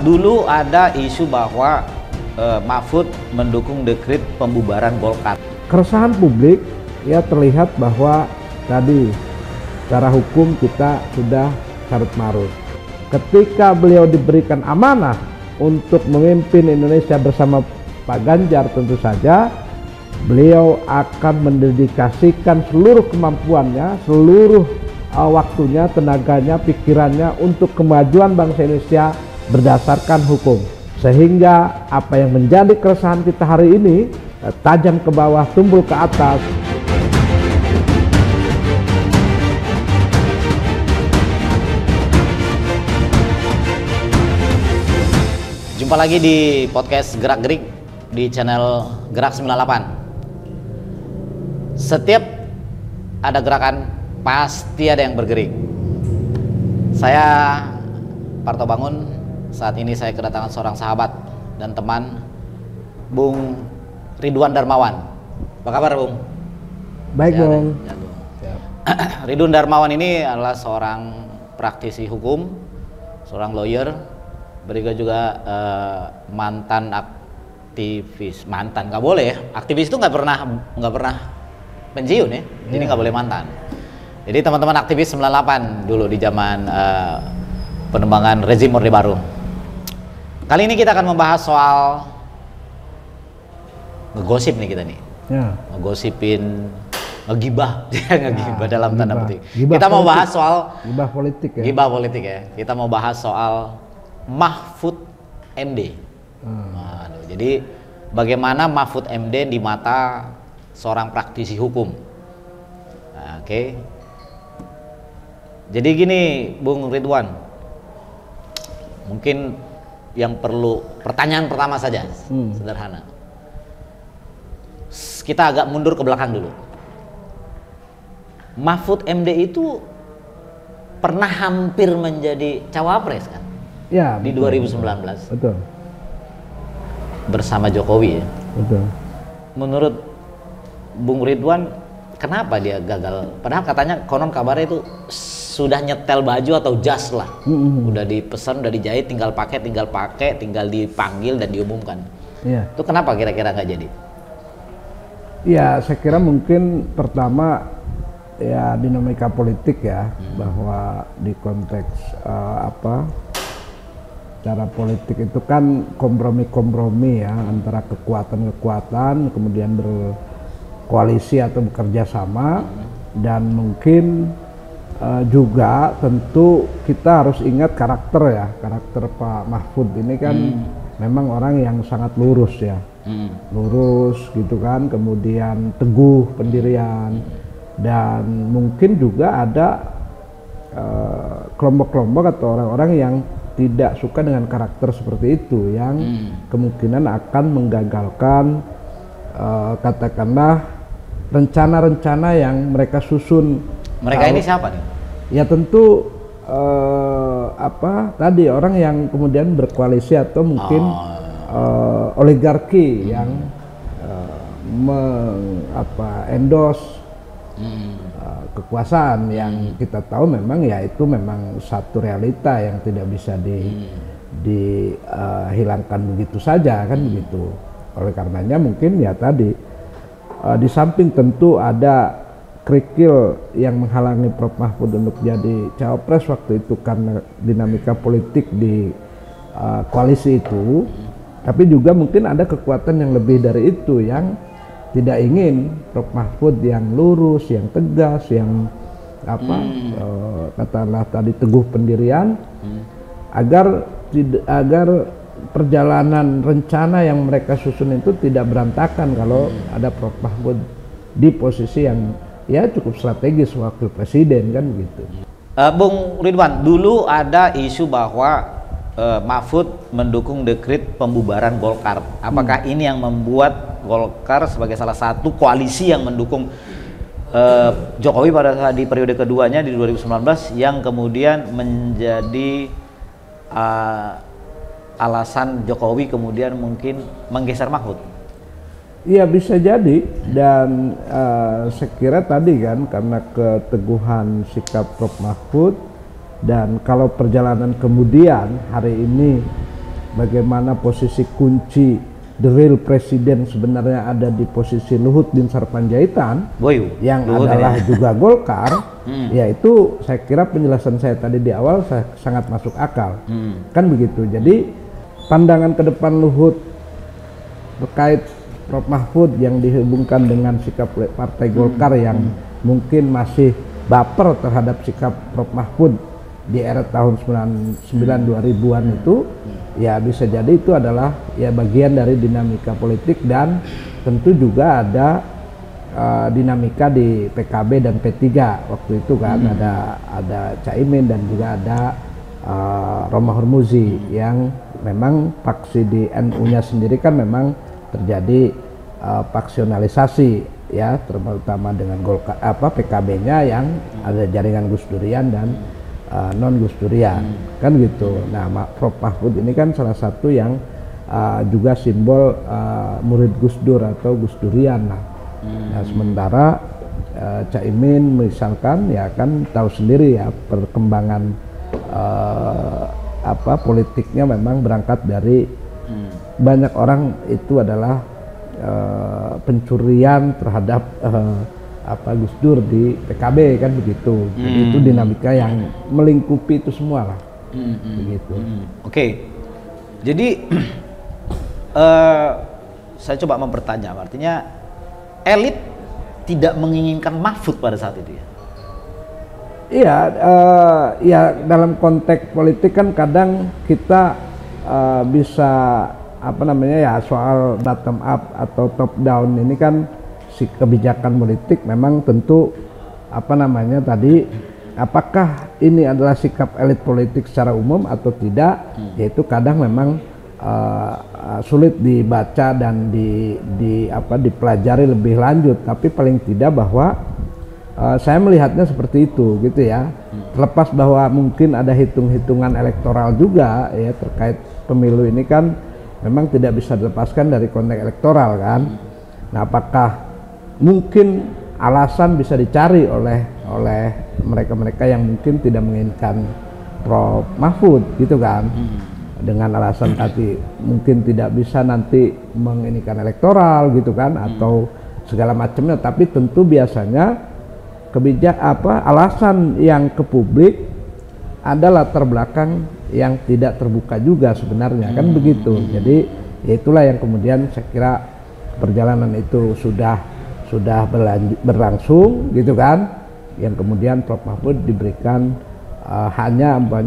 Dulu ada isu bahwa Mahfud mendukung dekret pembubaran Golkar. Keresahan publik ya terlihat bahwa tadi secara hukum kita sudah carut marut. Ketika beliau diberikan amanah untuk memimpin Indonesia bersama Pak Ganjar, tentu saja beliau akan mendedikasikan seluruh kemampuannya, seluruh waktunya, tenaganya, pikirannya untuk kemajuan bangsa Indonesia berdasarkan hukum. Sehingga apa yang menjadi keresahan kita hari ini tajam ke bawah, tumbul ke atas. Jumpa lagi di podcast Gerak Gerik di channel Gerak 98. Setiap ada gerakan pasti ada yang bergerik. Saya Parto Bangun. Saat ini saya kedatangan seorang sahabat dan teman, Bung Ridwan Darmawan. Apa kabar, Bung? Baik, Bung. Ya, Bung. Ridwan Darmawan ini adalah seorang praktisi hukum, seorang lawyer, berikut juga mantan aktivis. Mantan nggak boleh ya, aktivis itu nggak pernah pensiun ya, jadi nggak boleh mantan. Jadi teman-teman aktivis 98 dulu di zaman penembangan rezim Orde Baru. Kali ini kita akan membahas soal ngegosip nih kita nih, ngegosipin, ngegibah, ngegibah dalam tanda petik. Kita mau bahas soal gibah politik ya. Gibah politik ya. Kita mau bahas soal Mahfud MD. Jadi bagaimana Mahfud MD di mata seorang praktisi hukum. Oke. Jadi gini, Bung Ridwan, mungkin yang perlu pertanyaan pertama saja, sederhana. Kita agak mundur ke belakang dulu. Mahfud MD itu pernah hampir menjadi cawapres kan? Ya, di betul, 2019. betul. Bersama Jokowi ya. Betul. Menurut Bung Ridwan, kenapa dia gagal? Padahal katanya konon kabarnya itu sudah nyetel baju atau jas lah, udah dipesan, udah dijahit, tinggal pakai, tinggal dipanggil dan diumumkan. Iya. Itu kenapa kira-kira nggak jadi? Ya, saya kira mungkin pertama ya dinamika politik ya, bahwa di konteks cara politik itu kan kompromi-kompromi ya antara kekuatan-kekuatan, kemudian berkoalisi atau bekerja sama, dan mungkin juga tentu kita harus ingat karakter Pak Mahfud ini kan memang orang yang sangat lurus ya, lurus gitu kan, kemudian teguh pendirian, dan mungkin juga ada kelompok-kelompok atau orang-orang yang tidak suka dengan karakter seperti itu, yang kemungkinan akan menggagalkan katakanlah rencana-rencana yang mereka susun. Mereka ini siapa nih? Ya tentu tadi orang yang kemudian berkoalisi atau mungkin oligarki yang endorse kekuasaan yang kita tahu memang ya itu memang satu realita yang tidak bisa dihilangkan begitu saja kan begitu. Oleh karenanya mungkin ya tadi di samping tentu ada kerikil yang menghalangi Prof Mahfud untuk jadi cawapres waktu itu karena dinamika politik di koalisi itu, tapi juga mungkin ada kekuatan yang lebih dari itu yang tidak ingin Prof Mahfud yang lurus, yang tegas, yang katakanlah tadi teguh pendirian, agar perjalanan rencana yang mereka susun itu tidak berantakan kalau ada Prof Mahfud di posisi yang ya cukup strategis wakil presiden kan begitu. Bung Ridwan, dulu ada isu bahwa Mahfud mendukung dekret pembubaran Golkar. Apakah ini yang membuat Golkar sebagai salah satu koalisi yang mendukung Jokowi pada saat di periode keduanya di 2019 yang kemudian menjadi alasan Jokowi kemudian mungkin menggeser Mahfud? Iya bisa jadi, dan saya kira tadi kan karena keteguhan sikap Prof Mahfud, dan kalau perjalanan kemudian hari ini bagaimana posisi kunci the real presiden sebenarnya ada di posisi Luhut bin Sarpanjaitan yang Luhut adalah juga Golkar. Ya itu saya kira penjelasan saya tadi di awal sangat masuk akal. Kan begitu. Jadi pandangan ke depan Luhut terkait Prof Mahfud yang dihubungkan dengan sikap Partai Golkar yang mungkin masih baper terhadap sikap Prof Mahfud di era tahun 2000-an itu, ya bisa jadi itu adalah ya bagian dari dinamika politik, dan tentu juga ada dinamika di PKB dan P3 waktu itu kan. Ada Caimin dan juga ada Romahur Muzi yang memang faksi di NU-nya sendiri kan memang terjadi faksionalisasi ya, terutama dengan Golkar PKB-nya yang ada jaringan Gus Durian dan non Gus Durian kan gitu. Nah, Prof Mahfud ini kan salah satu yang juga simbol murid Gus Dur atau Gus Durian lah. Nah, sementara Caimin misalkan ya kan tahu sendiri ya perkembangan politiknya memang berangkat dari banyak orang itu adalah pencurian terhadap Gus Dur di PKB kan begitu. Jadi itu dinamika yang melingkupi itu semua lah. Begitu. Oke. Jadi saya coba mempertanya, artinya elit tidak menginginkan Mahfud pada saat itu ya? Iya, ya dalam konteks politik kan kadang kita bisa soal bottom up atau top down ini kan si kebijakan politik memang tentu tadi apakah ini adalah sikap elit politik secara umum atau tidak, yaitu kadang memang sulit dibaca dan dipelajari lebih lanjut, tapi paling tidak bahwa saya melihatnya seperti itu gitu ya. Terlepas bahwa mungkin ada hitung-hitungan elektoral juga ya terkait pemilu ini kan memang tidak bisa dilepaskan dari konteks elektoral kan. Nah, apakah mungkin alasan bisa dicari oleh mereka-mereka yang mungkin tidak menginginkan Prof Mahfud gitu kan, dengan alasan tadi mungkin tidak bisa nanti menginikan elektoral gitu kan, atau segala macamnya. Tapi tentu biasanya alasan yang ke publik ada latar belakang yang tidak terbuka juga sebenarnya kan begitu. Jadi ya itulah yang kemudian saya kira perjalanan itu sudah berlangsung gitu kan, yang kemudian Prof Mahfud diberikan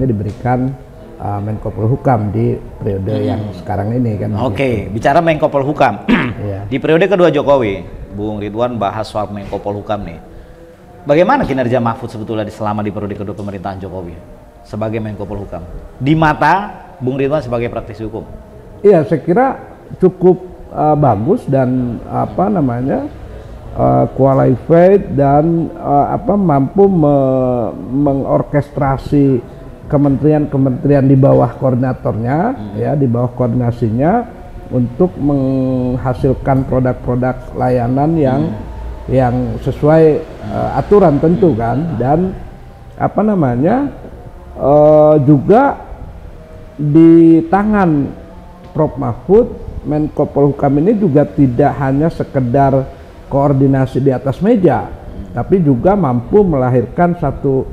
diberikan Menko Polhukam di periode yang sekarang ini kan. Oke, bicara Menko Polhukam di periode kedua Jokowi, Bung Ridwan bahas soal Menko Polhukam nih. Bagaimana kinerja Mahfud sebetulnya selama di periode kedua pemerintahan Jokowi sebagai Menko Polhukam di mata Bung Ridwan sebagai praktisi hukum? Iya, saya kira cukup bagus dan qualified dan mampu mengorkestrasi kementerian-kementerian di bawah koordinatornya ya, di bawah koordinasinya untuk menghasilkan produk-produk layanan yang sesuai aturan tentu kan. Dan juga di tangan Prof Mahfud, Menko Polhukam ini juga tidak hanya sekedar koordinasi di atas meja, tapi juga mampu melahirkan satu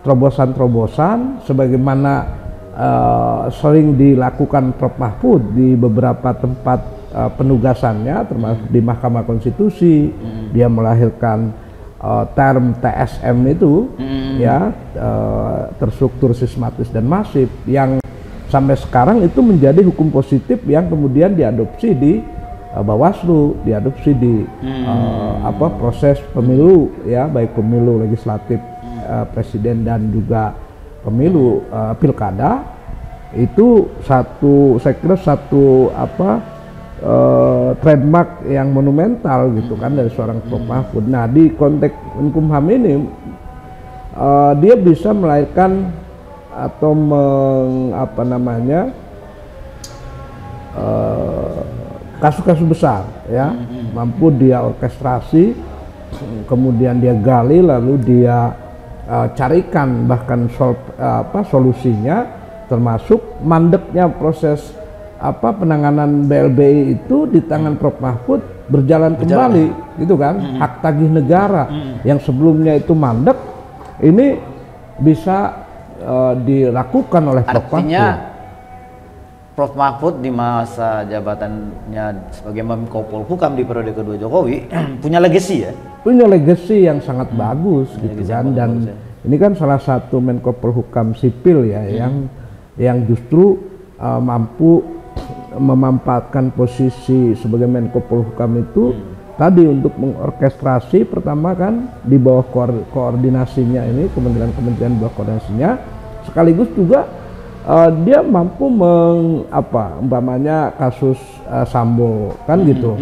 terobosan-terobosan sebagaimana sering dilakukan Prof Mahfud di beberapa tempat penugasannya, termasuk di Mahkamah Konstitusi. Dia melahirkan term TSM itu ya, terstruktur, sistematis dan masif, yang sampai sekarang itu menjadi hukum positif yang kemudian diadopsi di Bawaslu, diadopsi di proses pemilu ya, baik pemilu legislatif presiden dan juga pemilu pilkada. Itu saya kira satu trademark yang monumental gitu kan dari seorang Prof Mahfud. Nah, di konteks Menkumham ini dia bisa melahirkan atau kasus-kasus besar ya, mampu dia orkestrasi, kemudian dia gali, lalu dia carikan bahkan solusinya, termasuk mandeknya proses penanganan BLBI itu di tangan Prof Mahfud berjalan kembali, gitu kan? Hak tagih negara yang sebelumnya itu mandek, ini bisa dilakukan oleh Prof Mahfud. Prof Mahfud di masa jabatannya sebagai Menko Polhukam di periode kedua Jokowi punya legacy ya? Punya legacy yang sangat bagus gitu kan, dan ini kan salah satu Menko Polhukam sipil ya, yang justru mampu memanfaatkan posisi sebagai Menko Polhukam itu tadi untuk mengorkestrasi pertama kan di bawah koordinasinya ini, kementerian-kementerian bawah koordinasinya, sekaligus juga dia mampu umpamanya kasus Sambo kan gitu.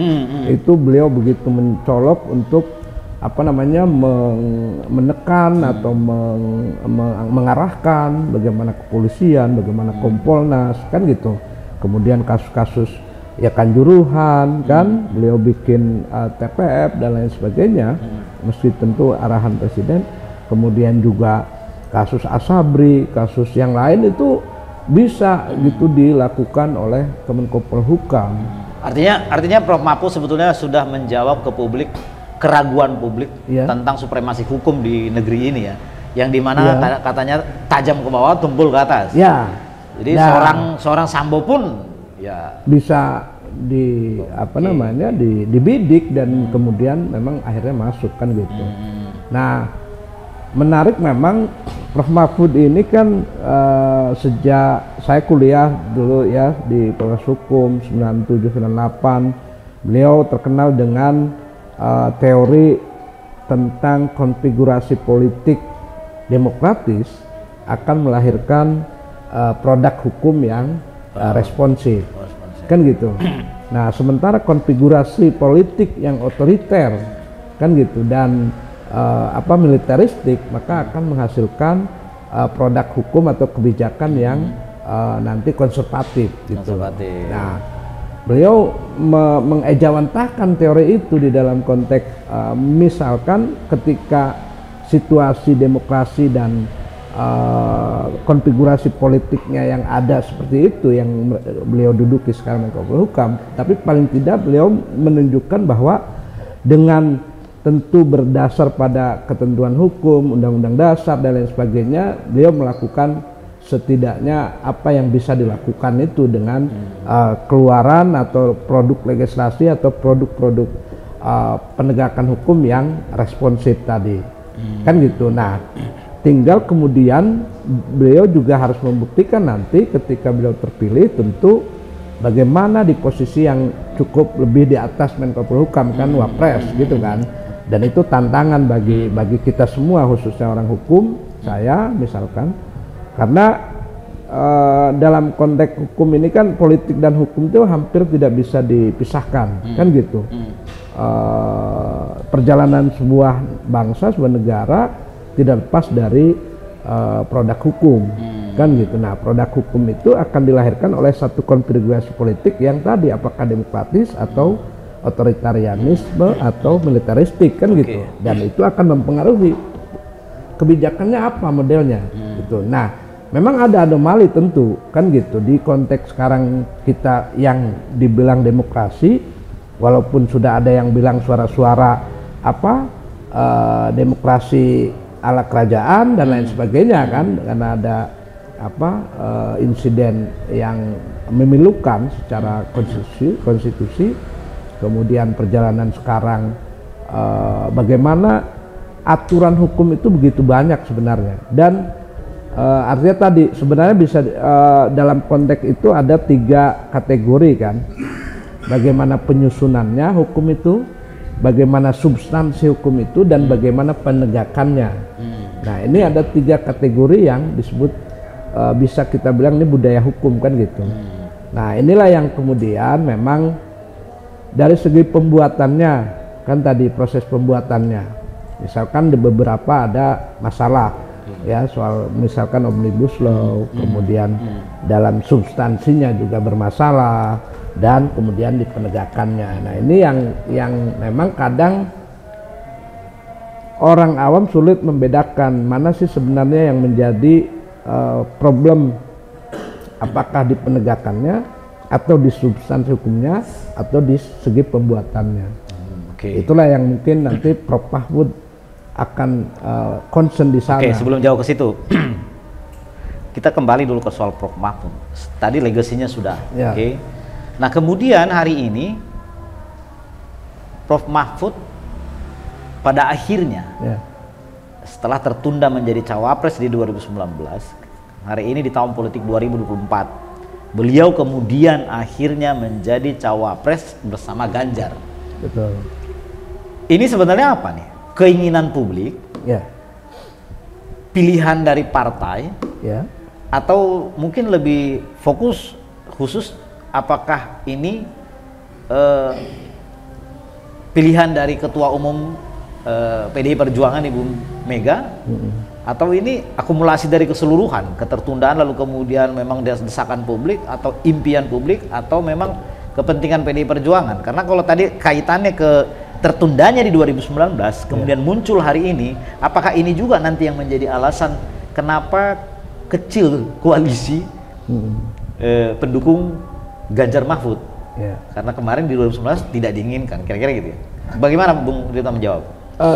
Itu beliau begitu mencolok untuk menekan atau mengarahkan bagaimana kepolisian, bagaimana Kompolnas kan gitu. Kemudian kasus-kasus ya Kanjuruhan kan, beliau bikin TPF dan lain sebagainya, mesti tentu arahan presiden. Kemudian juga kasus Asabri, kasus yang lain itu bisa gitu dilakukan oleh Kemenko Polhukam. Artinya Prof Mahfud sebetulnya sudah menjawab ke publik keraguan publik tentang supremasi hukum di negeri ini ya, yang dimana katanya tajam ke bawah, tumpul ke atas. Ya. Jadi seorang Sambo pun ya bisa dibidik dan kemudian memang akhirnya masuk kan gitu. Nah, menarik memang Prof Mahfud ini kan sejak saya kuliah dulu ya di Fakultas Hukum 97-98, beliau terkenal dengan teori tentang konfigurasi politik demokratis akan melahirkan produk hukum yang responsif kan gitu. Nah, sementara konfigurasi politik yang otoriter kan gitu dan militeristik, maka akan menghasilkan produk hukum atau kebijakan yang nanti konservatif gitu. Nah, beliau mengejawantahkan teori itu di dalam konteks misalkan ketika situasi demokrasi dan konfigurasi politiknya yang ada seperti itu yang beliau duduki sekarang Menko Polhukam, tapi paling tidak beliau menunjukkan bahwa dengan tentu berdasar pada ketentuan hukum, undang-undang dasar dan lain sebagainya, beliau melakukan setidaknya apa yang bisa dilakukan itu dengan keluaran atau produk legislasi atau produk-produk penegakan hukum yang responsif tadi, kan gitu. Nah, tinggal kemudian beliau juga harus membuktikan nanti ketika beliau terpilih tentu bagaimana di posisi yang cukup lebih di atas Menko Polhukam kan, Wapres gitu kan. Dan itu tantangan bagi kita semua, khususnya orang hukum, saya misalkan, karena dalam konteks hukum ini kan politik dan hukum itu hampir tidak bisa dipisahkan kan gitu. Perjalanan sebuah bangsa, sebuah negara tidak lepas dari produk hukum kan gitu. Nah, produk hukum itu akan dilahirkan oleh satu konfigurasi politik yang tadi apakah demokratis atau otoritarianisme atau militeristik kan gitu, dan itu akan mempengaruhi kebijakannya apa modelnya gitu. Nah, memang ada anomali tentu kan gitu di konteks sekarang kita yang dibilang demokrasi, walaupun sudah ada yang bilang suara-suara demokrasi ala kerajaan dan lain sebagainya kan, karena ada insiden yang memilukan secara konstitusi. Kemudian perjalanan sekarang bagaimana aturan hukum itu begitu banyak sebenarnya, dan artinya tadi sebenarnya bisa dalam konteks itu ada 3 kategori kan, bagaimana penyusunannya hukum itu, bagaimana substansi hukum itu, dan bagaimana penegakannya. Nah, ini ada 3 kategori yang disebut bisa kita bilang ini budaya hukum kan gitu. Nah, inilah yang kemudian memang dari segi pembuatannya kan tadi proses pembuatannya, misalkan di beberapa ada masalah ya soal misalkan omnibus law, kemudian dalam substansinya juga bermasalah, dan kemudian di penegakannya. Nah, ini yang memang kadang orang awam sulit membedakan mana sih sebenarnya yang menjadi problem, apakah di penegakannya atau di substansi hukumnya atau di segi pembuatannya. Itulah yang mungkin nanti Prof Mahfud akan concern di sana. Sebelum jauh ke situ, kita kembali dulu ke soal Prof Mahfud. Tadi legasinya sudah. Nah kemudian hari ini Prof Mahfud pada akhirnya setelah tertunda menjadi cawapres di 2019, hari ini di tahun politik 2024, beliau kemudian akhirnya menjadi cawapres bersama Ganjar. Betul. Ini sebenarnya apa nih? Keinginan publik, pilihan dari partai, atau mungkin lebih fokus khusus apakah ini pilihan dari Ketua Umum PDI Perjuangan Ibu Mega, atau ini akumulasi dari keseluruhan ketertundaan lalu kemudian memang desakan publik atau impian publik atau memang kepentingan PDI Perjuangan? Karena kalau tadi kaitannya ke tertundanya di 2019 kemudian muncul hari ini, apakah ini juga nanti yang menjadi alasan kenapa kecil koalisi pendukung Ganjar Mahfud? Karena kemarin di 2019 tidak diinginkan, kira-kira gitu ya. Bagaimana Bung Rita menjawab?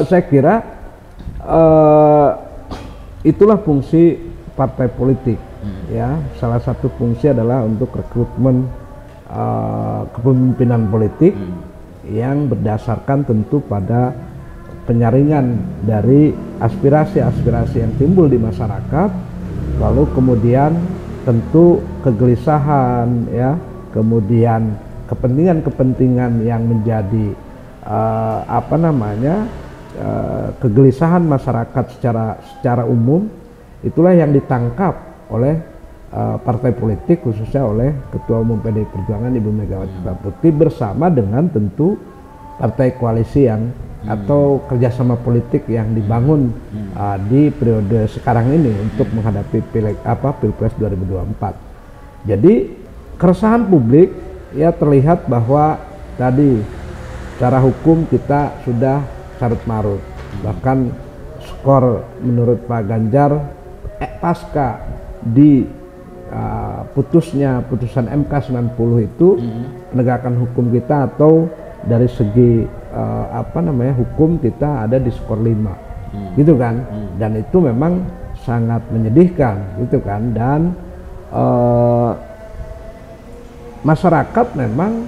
Saya kira itulah fungsi partai politik, ya. Salah satu fungsi adalah untuk rekrutmen kepemimpinan politik yang berdasarkan tentu pada penyaringan dari aspirasi-aspirasi yang timbul di masyarakat, lalu kemudian tentu kegelisahan, ya, kemudian kepentingan-kepentingan yang menjadi kegelisahan masyarakat secara umum, itulah yang ditangkap oleh partai politik, khususnya oleh Ketua Umum PDI Perjuangan Ibu Megawati Soekarno Putri bersama dengan tentu partai koalisi yang atau kerjasama politik yang dibangun di periode sekarang ini untuk menghadapi Pilpres 2024. Jadi keresahan publik ya terlihat bahwa tadi secara hukum kita sudah carut marut, bahkan skor menurut Pak Ganjar pasca di putusan MK 90 itu penegakan hukum kita atau dari segi hukum kita ada di skor 5 gitu kan, dan itu memang sangat menyedihkan gitu kan, dan masyarakat memang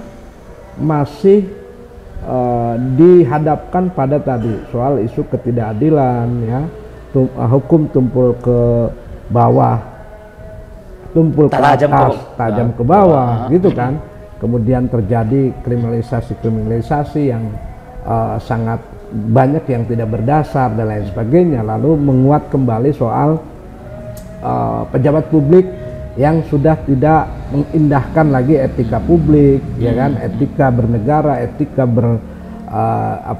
masih dihadapkan pada tadi soal isu ketidakadilan, ya, hukum tumpul ke bawah, tumpul ke atas, tajam ke bawah gitu kan. Kemudian terjadi kriminalisasi yang sangat banyak yang tidak berdasar dan lain sebagainya. Lalu menguat kembali soal pejabat publik yang sudah tidak mengindahkan lagi etika publik, ya kan, etika bernegara, etika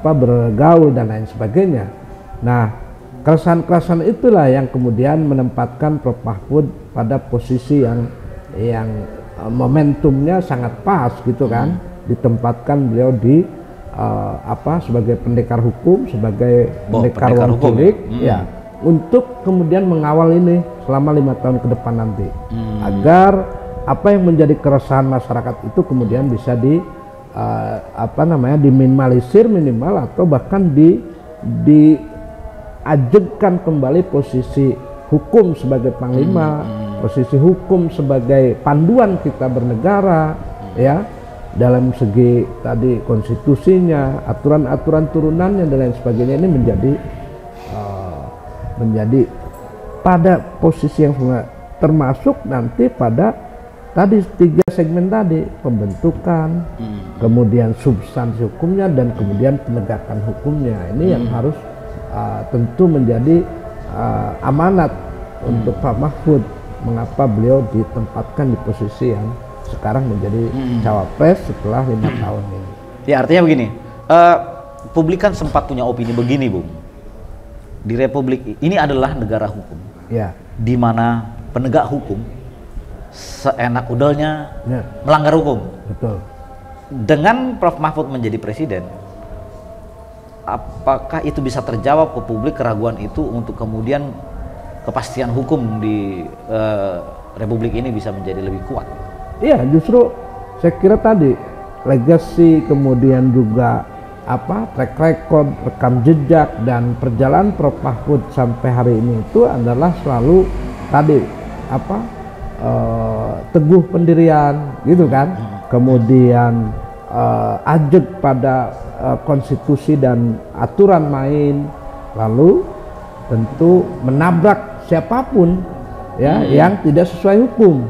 bergaul dan lain sebagainya. Nah, keresahan-keresahan itulah yang kemudian menempatkan Prof Mahfud pada posisi yang momentumnya sangat pas gitu kan, ditempatkan beliau di sebagai pendekar hukum, sebagai pendekar ruang publik, ya, untuk kemudian mengawal ini selama 5 tahun ke depan nanti, agar apa yang menjadi keresahan masyarakat itu kemudian bisa diminimalisir minimal, atau bahkan diajengkan kembali posisi hukum sebagai panglima, posisi hukum sebagai panduan kita bernegara, ya, dalam segi tadi konstitusinya, aturan-aturan turunannya dan lain sebagainya, ini menjadi pada posisi yang termasuk nanti pada tadi 3 segmen tadi, pembentukan, kemudian substansi hukumnya, dan kemudian penegakan hukumnya. Ini yang harus tentu menjadi amanat untuk Pak Mahfud, mengapa beliau ditempatkan di posisi yang sekarang menjadi cawapres setelah 5 tahun ini. Ya, artinya begini, publik kan sempat punya opini begini, Bung. Di Republik ini adalah negara hukum, ya, di mana penegak hukum seenak udahnya melanggar hukum. Betul. Dengan Prof Mahfud menjadi presiden, apakah itu bisa terjawab ke publik, keraguan itu, untuk kemudian kepastian hukum di Republik ini bisa menjadi lebih kuat? Iya, justru saya kira tadi legacy, kemudian juga track record, rekam jejak dan perjalanan Prof Mahfud sampai hari ini itu adalah selalu tadi teguh pendirian gitu kan, kemudian ajak pada konstitusi dan aturan main, lalu tentu menabrak siapapun ya yang tidak sesuai hukum.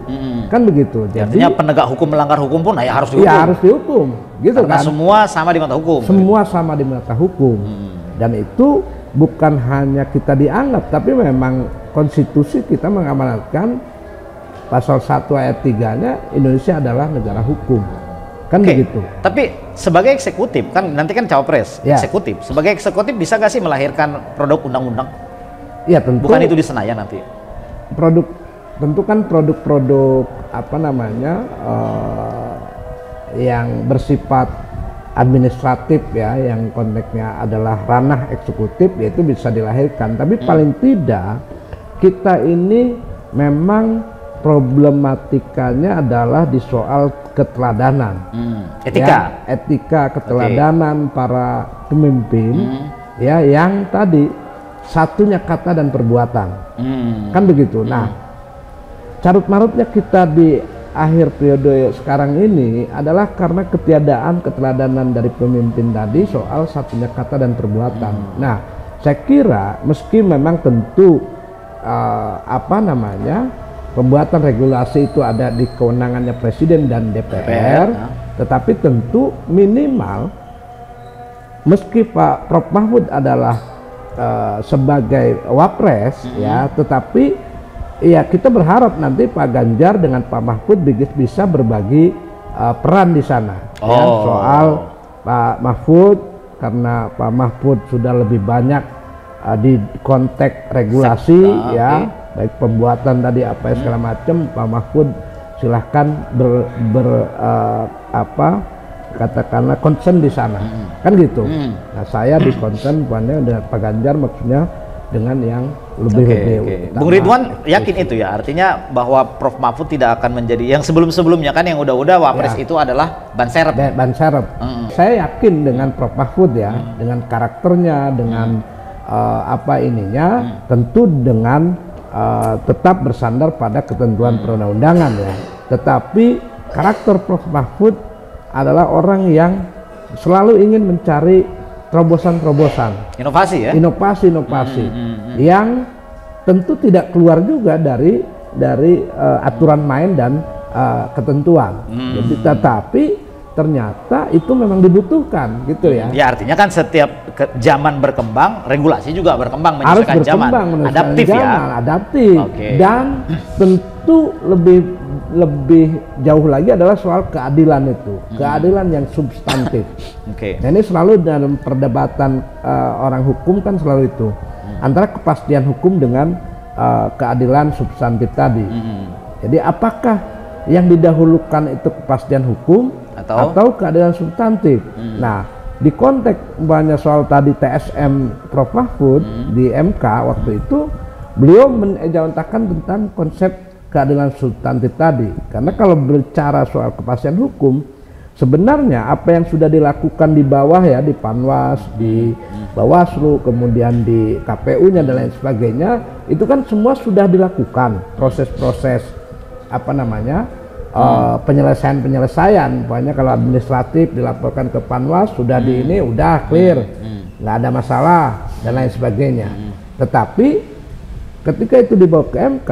Kan begitu. Jadi artinya penegak hukum melanggar hukum pun ya harus dihukum. Ya harus dihukum, gitu. Karena kan. Semua sama di mata hukum. Semua sama di mata hukum. Dan itu bukan hanya kita dianggap, tapi memang konstitusi kita mengamanatkan pasal 1 ayat 3-nya Indonesia adalah negara hukum. Kan begitu. Tapi sebagai eksekutif kan nanti kan cawapres, eksekutif. Sebagai eksekutif bisa gak sih melahirkan produk undang-undang? Ya tentu. Bukan itu di Senayan nanti. Tentu kan produk-produk yang bersifat administratif ya, yang konteksnya adalah ranah eksekutif, yaitu bisa dilahirkan. Tapi paling tidak kita ini memang problematikanya adalah di soal keteladanan, etika, ya, etika keteladanan para pemimpin, ya, yang tadi satunya kata dan perbuatan, kan begitu. Nah, carut marutnya kita di akhir periode sekarang ini adalah karena ketiadaan keteladanan dari pemimpin tadi soal satunya kata dan perbuatan. Nah, saya kira meski memang tentu pembuatan regulasi itu ada di kewenangannya Presiden dan DPR, tetapi tentu minimal meski Pak Prof Mahfud adalah sebagai wapres ya, tetapi ya kita berharap nanti Pak Ganjar dengan Pak Mahfud bisa berbagi peran di sana ya, soal Pak Mahfud, karena Pak Mahfud sudah lebih banyak di konteks regulasi baik pembuatan tadi segala macam. Pak Mahfud silahkan katakanlah concern di sana, kan gitu. Nah, saya di concern dengan Pak Ganjar, maksudnya dengan yang lebih. Bung Ridwan yakin itu ya, artinya bahwa Prof Mahfud tidak akan menjadi yang sebelumnya kan, yang udah wapres itu adalah ban serep. Saya yakin dengan Prof Mahfud ya, dengan karakternya, dengan tentu dengan tetap bersandar pada ketentuan perundang-undangan ya. Tetapi karakter Prof Mahfud adalah orang yang selalu ingin mencari terobosan-terobosan, inovasi yang tentu tidak keluar juga dari aturan main dan ketentuan. Jadi, tetapi ternyata itu memang dibutuhkan gitu ya. Ya, artinya kan setiap zaman berkembang, regulasi juga berkembang menyesuaikan zaman. Adaptif ya. Adaptif. Dan tentu lebih jauh lagi adalah soal keadilan itu, keadilan yang substantif. Nah, ini selalu dalam perdebatan orang hukum kan selalu itu, antara kepastian hukum dengan keadilan substantif tadi. Jadi apakah yang didahulukan itu kepastian hukum atau keadilan substantif? Nah, di konteks banyak soal tadi TSM Prof Mahfud di MK waktu itu, beliau menjawantahkan tentang konsep keadilan substantif tadi. Karena kalau berbicara soal kepastian hukum, sebenarnya apa yang sudah dilakukan di bawah ya, di Panwas, di Bawaslu, kemudian di KPU-nya dan lain sebagainya, itu kan semua sudah dilakukan proses-proses penyelesaian. Pokoknya kalau administratif dilaporkan ke Panwas, sudah di ini udah clear, nggak ada masalah dan lain sebagainya. Tetapi ketika itu dibawa ke MK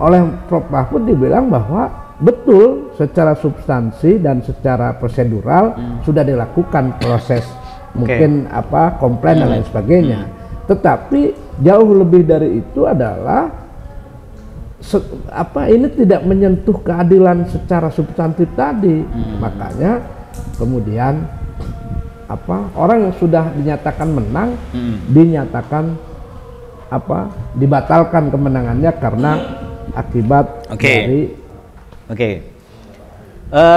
oleh Prof Mahfud, dibilang bahwa betul secara substansi dan secara prosedural sudah dilakukan proses mungkin komplain dan lain sebagainya. Tetapi jauh lebih dari itu adalah ini tidak menyentuh keadilan secara substantif tadi. Makanya kemudian orang yang sudah dinyatakan menang dinyatakan dibatalkan kemenangannya karena akibat dari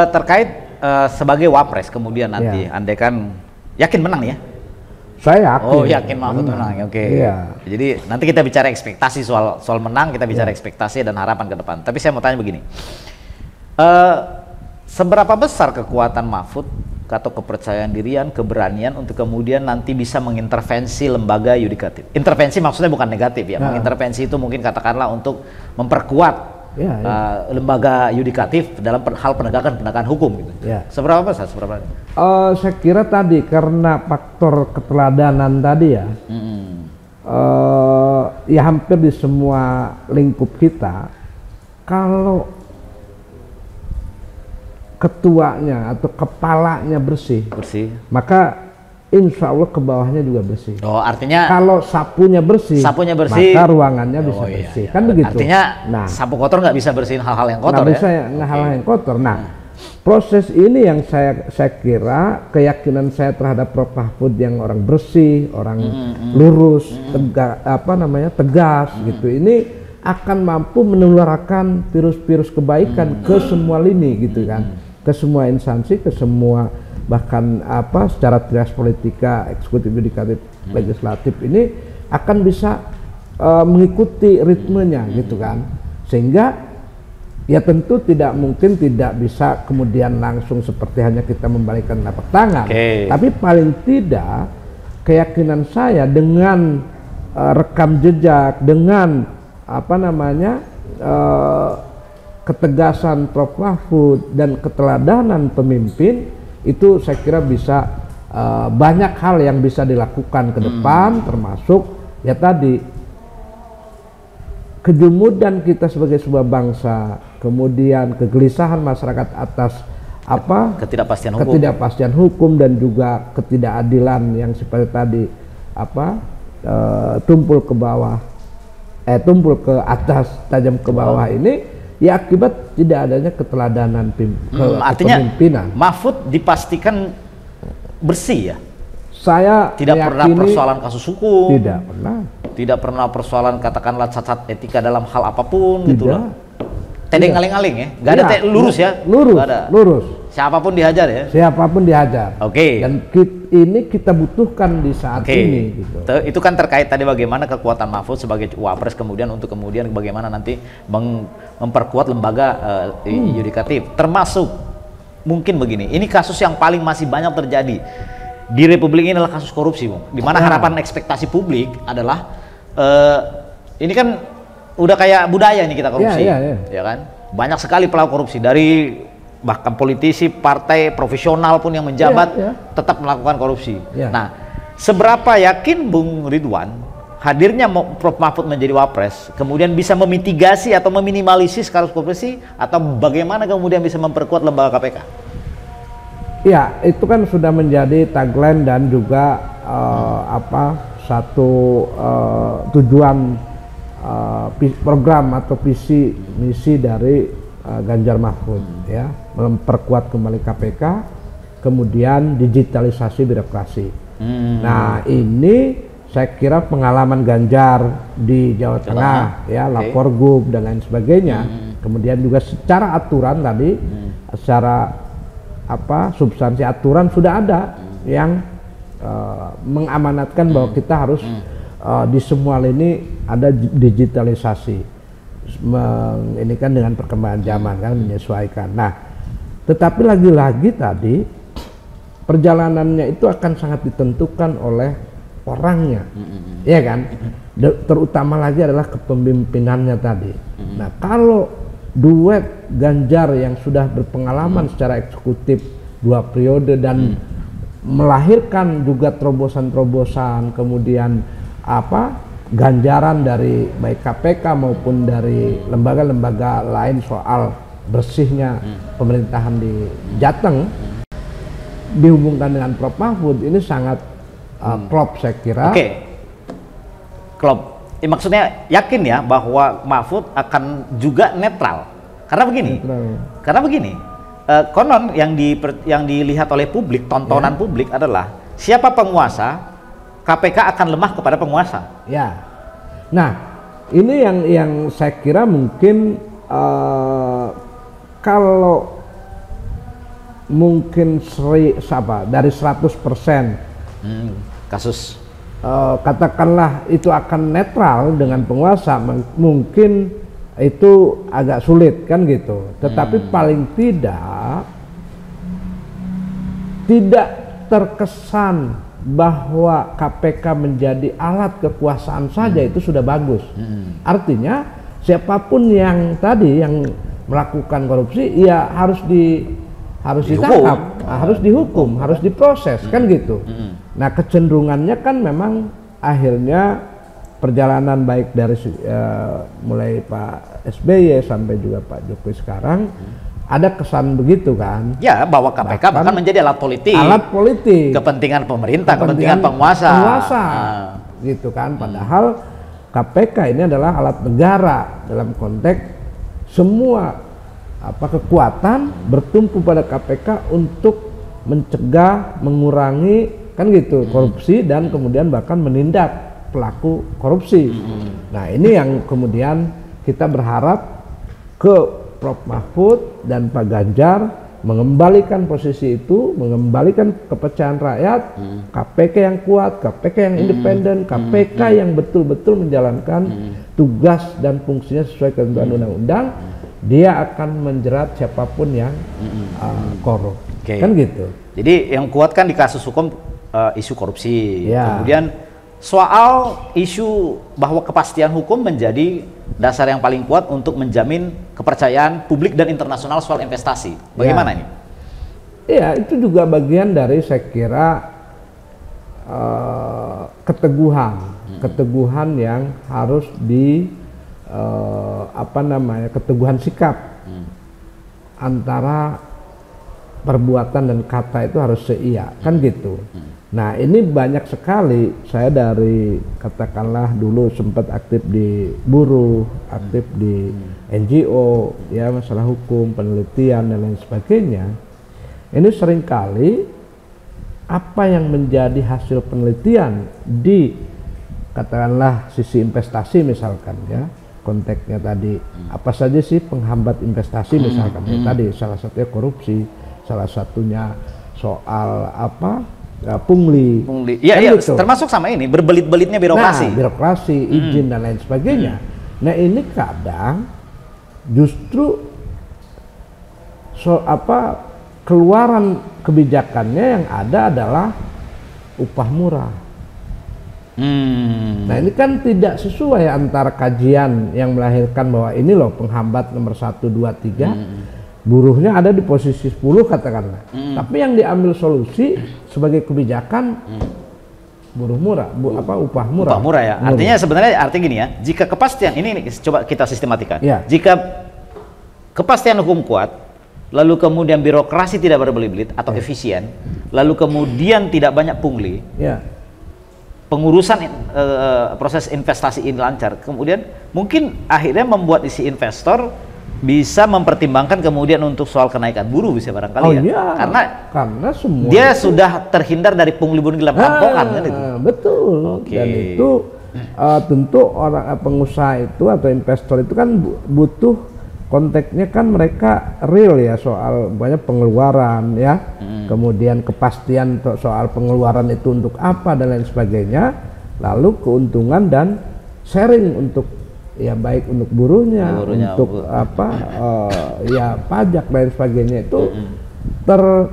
terkait sebagai wapres kemudian nanti andai kan yakin menang ya. Saya yakin. Yakin Mahfud menang. Jadi nanti kita bicara ekspektasi soal menang, kita bicara ekspektasi dan harapan ke depan. Tapi saya mau tanya begini, seberapa besar kekuatan Mahfud atau kepercayaan dirian, keberanian untuk kemudian nanti bisa mengintervensi lembaga yudikatif. Intervensi maksudnya bukan negatif ya, mengintervensi itu mungkin katakanlah untuk memperkuat lembaga yudikatif dalam hal penegakan hukum gitu. Seberapa besar? Saya kira tadi karena faktor keteladanan tadi ya, ya hampir di semua lingkup kita, kalau ketuanya atau kepalanya bersih, maka insya Allah ke bawahnya juga bersih. Oh, artinya kalau sapunya bersih, maka ruangannya bisa bersih. Kan begitu. Artinya sapu kotor nggak bisa bersihin hal-hal yang kotor, bisa hal-hal yang kotor. Nah, proses ini yang saya kira keyakinan saya terhadap Prof Mahfud yang orang bersih, orang lurus, tegas gitu. Ini akan mampu menularkan virus-virus kebaikan ke semua lini gitu kan, ke semua instansi, ke semua bahkan secara trias politika, eksekutif, yudikatif, legislatif ini akan bisa mengikuti ritmenya gitu kan, sehingga ya tentu tidak mungkin tidak bisa kemudian langsung seperti hanya kita membalikkan telapak tangan, tapi paling tidak keyakinan saya dengan rekam jejak, dengan ketegasan Prof Mahfud dan keteladanan pemimpin itu saya kira bisa banyak hal yang bisa dilakukan ke depan, termasuk ya tadi kejumudan kita sebagai sebuah bangsa, kemudian kegelisahan masyarakat atas ketidakpastian hukum dan juga ketidakadilan yang seperti tadi tumpul tumpul ke atas, tajam ke bawah ini ya akibat tidak adanya keteladanan artinya kepemimpinan. Mahfud dipastikan bersih ya? Saya tidak pernah persoalan kasus hukum, tidak pernah persoalan katakanlah cacat etika dalam hal apapun gitu loh. Tedeng aling-aling ya? Nggak ada lurus ya? Lurus. Siapapun dihajar ya? Siapapun dihajar. Oke. Dan ini kita butuhkan di saat ini. Gitu. Itu kan terkait tadi bagaimana kekuatan Mahfud sebagai wapres kemudian bagaimana nanti memperkuat lembaga yudikatif. Termasuk mungkin begini, ini kasus yang paling masih banyak terjadi di Republik ini adalah kasus korupsi, Bung. Dimana harapan ekspektasi publik adalah ini kan udah kayak budaya nih kita korupsi, ya kan? Banyak sekali pelaku korupsi dari bahkan politisi, partai, profesional pun yang menjabat tetap melakukan korupsi. Nah, seberapa yakin Bung Ridwan hadirnya Prof Mahfud menjadi wapres kemudian bisa memitigasi atau meminimalisir kasus korupsi, atau bagaimana kemudian bisa memperkuat lembaga KPK? Ya, itu kan sudah menjadi tagline dan juga satu tujuan program atau visi misi dari Ganjar Mahfud ya, memperkuat kembali KPK, kemudian digitalisasi birokrasi. Nah, ini saya kira pengalaman Ganjar di Jawa Tengah ya, lapor gub dan lain sebagainya. Kemudian juga secara aturan tadi, secara substansi aturan sudah ada yang mengamanatkan bahwa kita harus di semua lini ada digitalisasi. Ini kan dengan perkembangan zaman kan, menyesuaikan. Nah, tetapi lagi-lagi tadi perjalanannya itu akan sangat ditentukan oleh orangnya, ya kan? Terutama lagi adalah kepemimpinannya tadi. Nah, kalau duet Ganjar yang sudah berpengalaman secara eksekutif 2 periode dan melahirkan juga terobosan-terobosan, kemudian ganjaran dari baik KPK maupun dari lembaga-lembaga lain soal bersihnya pemerintahan di Jateng, dihubungkan dengan Prof Mahfud, ini sangat klop saya kira. Klop. Maksudnya yakin ya bahwa Mahfud akan juga netral. Karena begini. Konon yang dilihat oleh publik, tontonan publik adalah siapa penguasa, KPK akan lemah kepada penguasa. Ya. Nah, ini yang saya kira mungkin kalau mungkin dari 100% kasus katakanlah itu akan netral dengan penguasa, mungkin itu agak sulit kan gitu. Tetapi paling tidak tidak terkesan bahwa KPK menjadi alat kekuasaan saja itu sudah bagus. Artinya siapapun yang tadi yang melakukan korupsi ya harus ditangkap, harus dihukum, harus diproses, kan gitu. Nah, kecenderungannya kan memang akhirnya perjalanan baik dari mulai Pak SBY sampai juga Pak Jokowi sekarang ada kesan begitu kan? Ya, bahwa KPK bahkan menjadi alat politik. Alat politik. Kepentingan pemerintah, kepentingan penguasa. Gitu kan? Padahal KPK ini adalah alat negara dalam konteks semua kekuatan bertumpu pada KPK untuk mencegah, mengurangi kan gitu korupsi dan kemudian bahkan menindak pelaku korupsi. Nah, ini yang kemudian kita berharap ke Prof. Mahfud dan Pak Ganjar mengembalikan posisi itu, mengembalikan kepercayaan rakyat, KPK yang kuat, KPK yang independen, KPK yang betul-betul menjalankan tugas dan fungsinya sesuai ketentuan undang-undang. Dia akan menjerat siapapun yang korup, kan gitu. Jadi yang kuat kan di kasus hukum isu korupsi, kemudian soal isu bahwa kepastian hukum menjadi dasar yang paling kuat untuk menjamin kepercayaan publik dan internasional soal investasi. Bagaimana ini? Iya, itu juga bagian dari saya kira keteguhan yang harus keteguhan sikap antara perbuatan dan kata itu harus seia, kan gitu. Nah, ini banyak sekali saya dari katakanlah dulu sempat aktif di buruh, aktif di NGO, ya masalah hukum, penelitian dan lain sebagainya. Ini seringkali apa yang menjadi hasil penelitian di katakanlah sisi investasi misalkan ya, konteksnya tadi apa saja sih penghambat investasi misalkan ya, tadi salah satunya korupsi, salah satunya soal pungli. Ya, iya, gitu. Termasuk sama ini berbelit-belitnya birokrasi. Nah, birokrasi, izin dan lain sebagainya. Nah, ini kadang justru keluaran kebijakannya yang ada adalah upah murah. Nah, ini kan tidak sesuai antara kajian yang melahirkan bahwa ini loh penghambat nomor 1, 2, 3. Buruhnya ada di posisi 10 katakanlah. Tapi yang diambil solusi sebagai kebijakan buruh murah, upah murah. Upah murah ya. Artinya sebenarnya gini ya, jika kepastian ini coba kita sistematika. Ya. Jika kepastian hukum kuat, lalu kemudian birokrasi tidak berbelit-belit atau efisien, lalu kemudian tidak banyak pungli. Ya. Pengurusan proses investasi ini lancar. Kemudian mungkin akhirnya membuat isi investor bisa mempertimbangkan kemudian untuk soal kenaikan buruh bisa barangkali karena semua dia sudah terhindar dari pungli-pungli dalam rampokan kan itu. Betul. Dan itu tentu orang pengusaha itu atau investor itu kan butuh konteksnya kan mereka real ya soal banyak pengeluaran ya, kemudian kepastian soal pengeluaran itu untuk apa dan lain sebagainya, lalu keuntungan dan sharing untuk ya baik untuk buruhnya untuk ya pajak dan sebagainya itu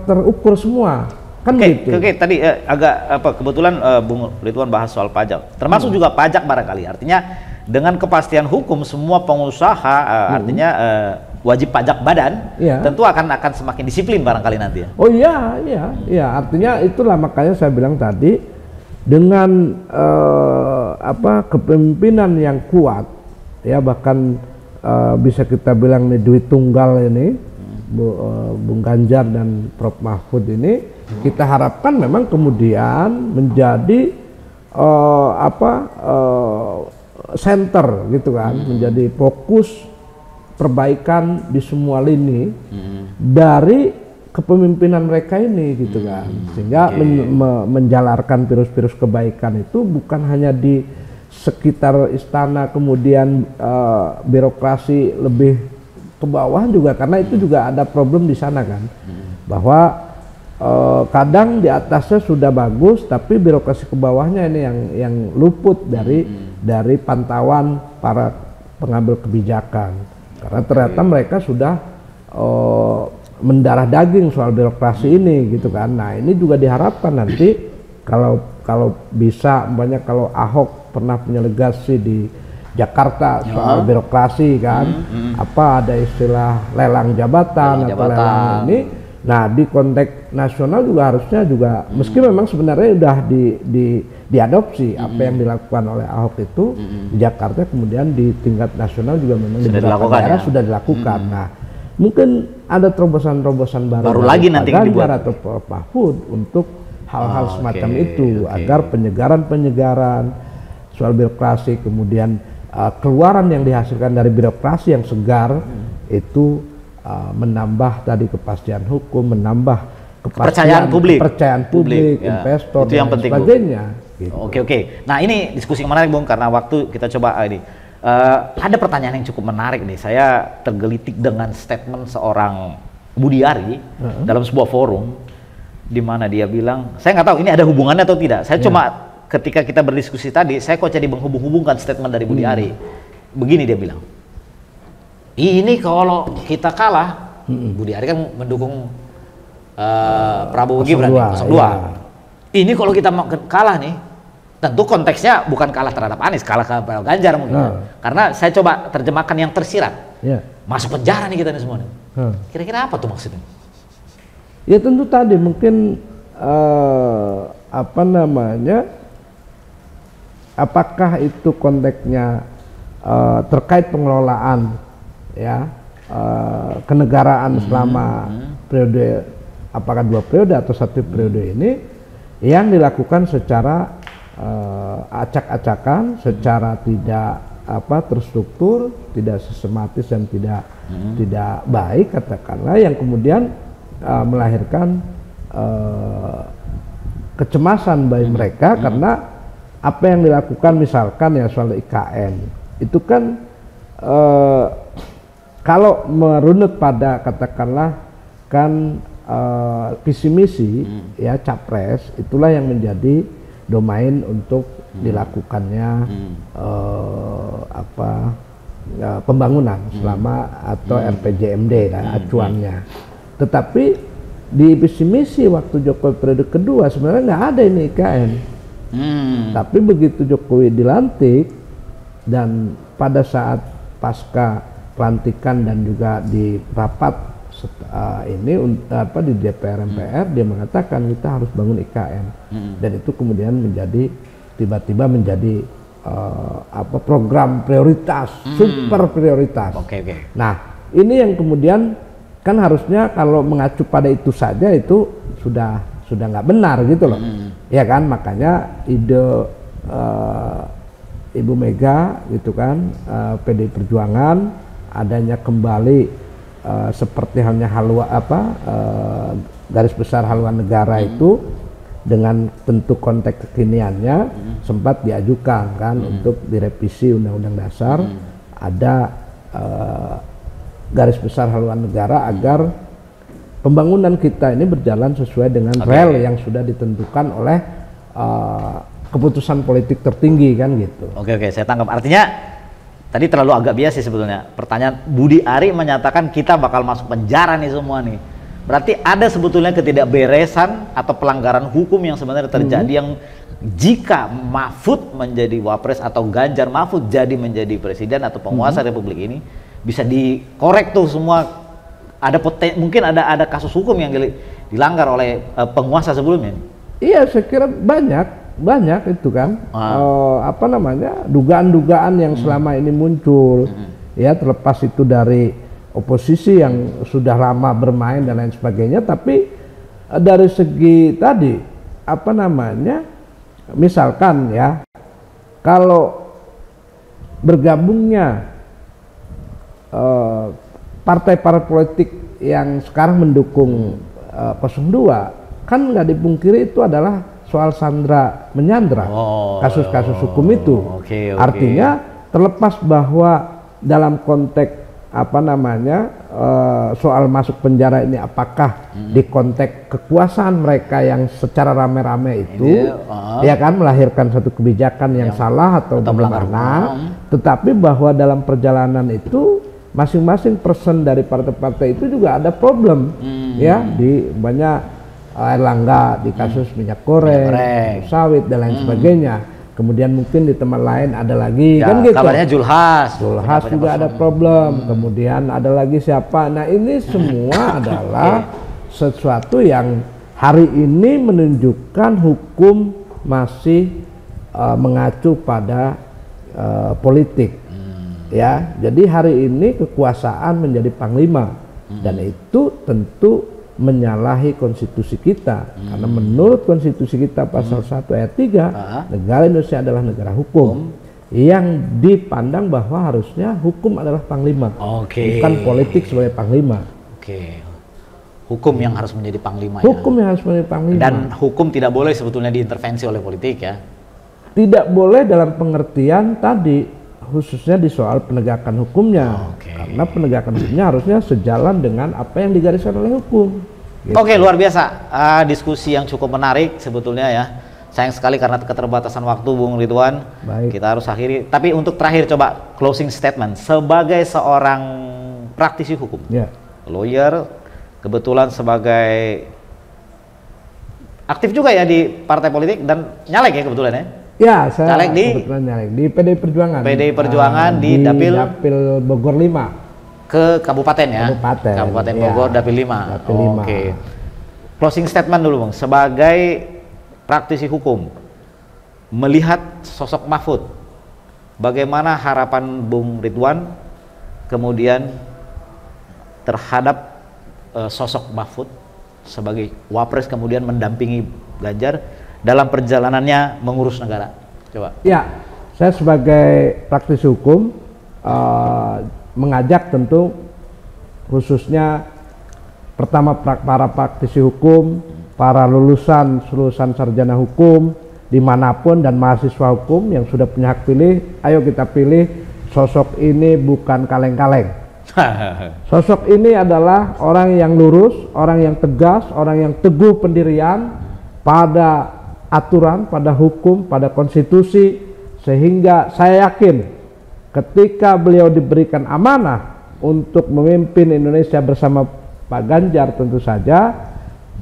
terukur semua kan gitu. Oke, tadi agak kebetulan Bung Ridwan bahas soal pajak, termasuk juga pajak barangkali. Artinya dengan kepastian hukum semua pengusaha artinya wajib pajak badan tentu akan semakin disiplin barangkali nanti ya. Oh iya, artinya itulah makanya saya bilang tadi dengan kepemimpinan yang kuat ya, bahkan bisa kita bilang nih duit tunggal ini Bung Ganjar dan Prof. Mahfud ini kita harapkan memang kemudian menjadi center gitu kan, menjadi fokus perbaikan di semua lini dari kepemimpinan mereka ini gitu kan, sehingga menjalarkan virus-virus kebaikan itu bukan hanya di sekitar istana kemudian birokrasi lebih ke bawah juga, karena itu juga ada problem di sana kan, bahwa kadang di atasnya sudah bagus tapi birokrasi ke bawahnya ini yang luput dari pantauan para pengambil kebijakan, karena ternyata mereka sudah mendarah daging soal birokrasi ini gitu kan. Nah ini juga diharapkan nanti kalau bisa, banyak kalau Ahok pernah punya legasi di Jakarta soal birokrasi kan, apa ada istilah lelang jabatan atau lelang ini. Nah di konteks nasional juga harusnya juga, meski memang sebenarnya udah diadopsi apa yang dilakukan oleh Ahok itu di Jakarta, kemudian di tingkat nasional juga memang sudah di beberapa daerah ya? Sudah dilakukan. Nah mungkin ada terobosan-terobosan baru lagi nanti Ganjar atau Prof Mahfud untuk hal-hal semacam itu, agar penyegaran soal birokrasi, kemudian keluaran yang dihasilkan dari birokrasi yang segar itu menambah tadi kepastian hukum, menambah kepercayaan publik, ya. Investor itu yang dan penting, sebagainya. Gitu. Oke. Nah ini diskusi yang menarik, Bung, karena waktu kita coba ini. Ada pertanyaan yang cukup menarik nih. Saya tergelitik dengan statement seorang Budi Ari dalam sebuah forum, di mana dia bilang, saya nggak tahu ini ada hubungannya atau tidak. Saya cuma ketika kita berdiskusi tadi, saya kok jadi menghubung-hubungkan statement dari Budi Ari. Begini dia bilang, ini kalau kita kalah, Budi Ari kan mendukung Prabowo Gibran 02. Ya. Ini kalau kita kalah nih, tentu konteksnya bukan kalah terhadap Anies, kalah ke Ganjar mungkin. Karena saya coba terjemahkan yang tersirat. Masuk penjara nih kita nih semua. Kira-kira apa tuh maksudnya? Ya tentu tadi mungkin apakah itu konteksnya terkait pengelolaan ya kenegaraan selama periode, apakah 2 periode atau 1 periode ini yang dilakukan secara acak-acakan, secara tidak terstruktur, tidak sistematis dan tidak baik katakanlah, yang kemudian melahirkan kecemasan bagi mereka karena apa yang dilakukan misalkan ya soal IKN itu kan kalau merunut pada katakanlah kan visi misi ya capres, itulah yang menjadi domain untuk dilakukannya pembangunan selama atau RPJMD acuannya. Tetapi di visi misi waktu Jokowi periode kedua sebenarnya nggak ada ini IKN. Tapi begitu Jokowi dilantik dan pada saat pasca pelantikan dan juga di rapat di DPR MPR dia mengatakan kita harus bangun IKN, dan itu kemudian tiba-tiba menjadi program prioritas, super prioritas. Nah ini yang kemudian kan harusnya kalau mengacu pada itu saja itu sudah nggak benar gitu loh, ya kan, makanya ide Ibu Mega gitu kan, PDI Perjuangan adanya kembali seperti halnya garis besar haluan negara itu dengan tentu konteks kekiniannya sempat diajukan kan untuk direvisi Undang-Undang Dasar, ada garis besar haluan negara agar pembangunan kita ini berjalan sesuai dengan rel yang sudah ditentukan oleh keputusan politik tertinggi kan gitu. Oke, saya tangkap. Artinya tadi terlalu agak bias sih sebetulnya. Pertanyaan Budi Ari menyatakan kita bakal masuk penjara nih semua nih. Berarti ada sebetulnya ketidakberesan atau pelanggaran hukum yang sebenarnya terjadi yang jika Mahfud menjadi wapres atau Ganjar Mahfud jadi menjadi presiden atau penguasa Republik ini bisa dikorek tuh semua. Ada mungkin ada kasus hukum yang dilanggar oleh penguasa sebelumnya. Iya, saya kira banyak itu kan dugaan-dugaan yang selama ini muncul ya, terlepas itu dari oposisi yang sudah lama bermain dan lain sebagainya, tapi dari segi tadi misalkan ya, kalau bergabungnya partai-partai politik yang sekarang mendukung 02 kan nggak dipungkiri itu adalah soal sandra menyandra, kasus-kasus hukum itu. Artinya terlepas bahwa dalam konteks soal masuk penjara ini apakah di konteks kekuasaan mereka yang secara rame-rame itu ya kan melahirkan satu kebijakan yang salah atau bagaimana, tetapi bahwa dalam perjalanan itu masing-masing person dari partai-partai itu juga ada problem ya di banyak Erlangga di kasus minyak goreng, sawit dan lain sebagainya. Kemudian mungkin di tempat lain ada lagi ya, kan gitu. Kabarnya Julhas juga ada problem. Kemudian ada lagi siapa? Nah ini semua adalah sesuatu yang hari ini menunjukkan hukum masih mengacu pada politik. Ya, jadi hari ini kekuasaan menjadi panglima dan itu tentu menyalahi konstitusi kita karena menurut konstitusi kita pasal 1 ayat 3 negara Indonesia adalah negara hukum yang dipandang bahwa harusnya hukum adalah panglima, bukan politik sebagai panglima. Hukum yang harus menjadi panglima. Hukum yang harus menjadi panglima. Dan hukum tidak boleh sebetulnya diintervensi oleh politik ya. Tidak boleh dalam pengertian tadi, khususnya di soal penegakan hukumnya. Karena penegakan hukumnya harusnya sejalan dengan apa yang digariskan oleh hukum. Gitu. Oke, luar biasa. Diskusi yang cukup menarik sebetulnya ya. Sayang sekali karena keterbatasan waktu, Bung Ridwan. Baik. Kita harus akhiri. Tapi untuk terakhir coba closing statement sebagai seorang praktisi hukum, lawyer, kebetulan sebagai aktif juga ya di partai politik dan nyalek ya kebetulan ya. Ya, saya caleg kebetulan nyalek di PDI Perjuangan. PDI Perjuangan di Dapil Bogor 5. Ke kabupaten ya. Kabupaten Bogor ya. Dapil 5. Oke. Closing statement dulu, Bang. Sebagai praktisi hukum melihat sosok Mahfud, bagaimana harapan Bung Ridwan kemudian terhadap sosok Mahfud sebagai wapres kemudian mendampingi Ganjar dalam perjalanannya mengurus negara? Coba. Ya, saya sebagai praktisi hukum mengajak tentu khususnya pertama para praktisi hukum, para lulusan sarjana hukum dimanapun dan mahasiswa hukum yang sudah punya hak pilih, ayo kita pilih sosok ini bukan kaleng-kaleng. Sosok ini adalah orang yang lurus, orang yang tegas, orang yang teguh pendirian pada aturan, pada hukum, pada konstitusi, sehingga saya yakin ketika beliau diberikan amanah untuk memimpin Indonesia bersama Pak Ganjar, tentu saja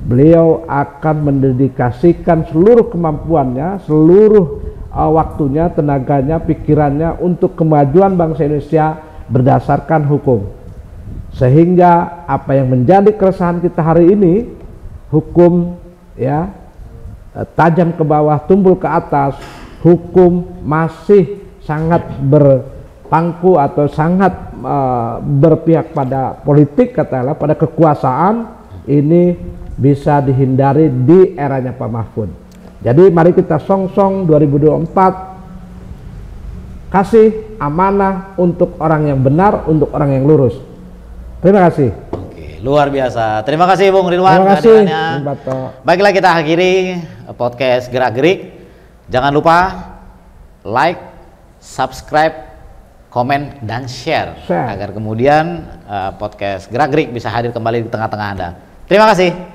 beliau akan mendedikasikan seluruh kemampuannya, seluruh waktunya, tenaganya, pikirannya untuk kemajuan bangsa Indonesia berdasarkan hukum. Sehingga apa yang menjadi keresahan kita hari ini, hukum ya tajam ke bawah, tumbul ke atas, hukum masih sangat berpangku atau sangat berpihak pada politik, katakanlah pada kekuasaan, ini bisa dihindari di eranya Pak Mahfud. Jadi mari kita song-song 2024 kasih amanah untuk orang yang benar, untuk orang yang lurus. Terima kasih. Luar biasa. Terima kasih Bung Ridwan. Terima kasih. Baiklah, kita akhiri podcast Gerak-Gerik. Jangan lupa like, subscribe, komen, dan share. Agar kemudian podcast Gerak-Gerik bisa hadir kembali di tengah-tengah Anda. Terima kasih.